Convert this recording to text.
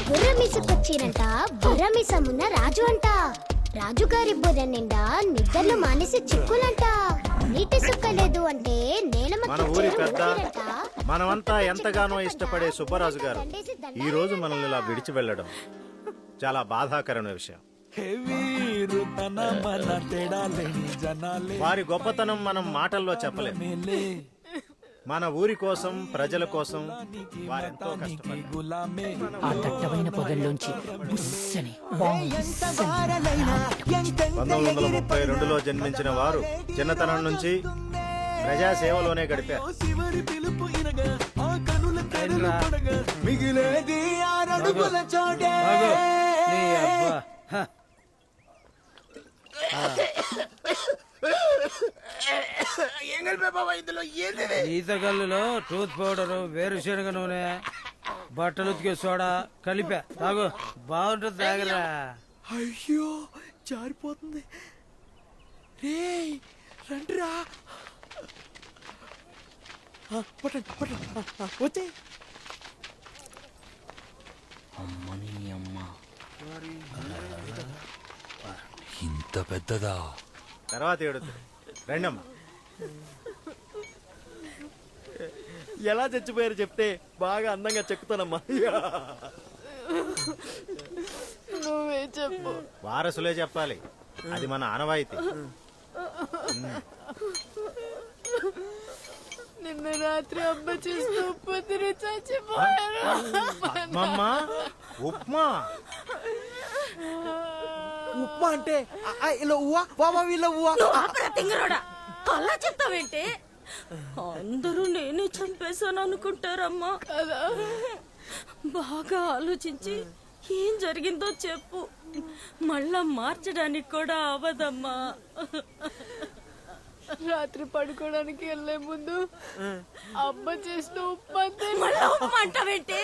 బుర్రమిసుకొచ్చిరంట బుర్రమిసమున్న రాజు అంట. రాజుగారి బుర్ర నిండా నిద్రలు మానేసి చిక్కులంట. నీటి సుక్కలేదు అంటే మన ఊరి పెద్ద మనమంతా ఎంతగానో ఇష్టపడే సుబ్బరాజు గారు ఈ రోజు మనల్ని ఇలా విడిచి వెళ్ళడం చాలా బాధాకరమైన విషయం. వారి గొప్పతనం మనం మాటల్లో చెప్పలేం. మన ఊరి కోసం ప్రజల కోసం వారెంతో కష్టపడ్డారు. ఆ దట్టమైన పొగల్లోంచి బుస్సని 1932లో జన్మించిన వారు చిన్నతనం నుంచి ప్రజాసేవలోనే గడిపారు. ఈతకల్లులో టూత్ పౌడర్, వేరుశనగ నూనె, బట్టలు ఉతికే సోడా కలిపా తాగు. బాగుంటుంది తాగరా. అయ్యో జారిపోతుంది రే, రండిరా. పట్టండి పట్టండి వచ్చే. అమ్మని అమ్మ, ఇంత పెద్దదా? తర్వాత ఏడుతుంది. రెండమ్మ. ఎలా చచ్చిపోయారు చెప్తే బాగా అందంగా చెక్కుతానమ్మా. నువ్వే చెప్పు. వారసులే చెప్పాలి, అది మన ఆనవాయితీ. నిన్న రాత్రి అమ్మ చేస్తూ పొద్దున చచ్చిపోయారు. ఉప్మా ఉప్మా అంటే ఇలా ఉవ్వా వామా వీళ్ళ ఉవ్వా. అలా చెప్తావేంటి? అందరూ నేనే చంపేశాను అనుకుంటారమ్మా. బాగా ఆలోచించి ఏం జరిగిందో చెప్పు. మళ్ళా మార్చడానికి కూడా అవదమ్మా. రాత్రి పడుకోవడానికి వెళ్లే ముందు అమ్మ చేస్తూ ఉప్మా అంటావేంటి?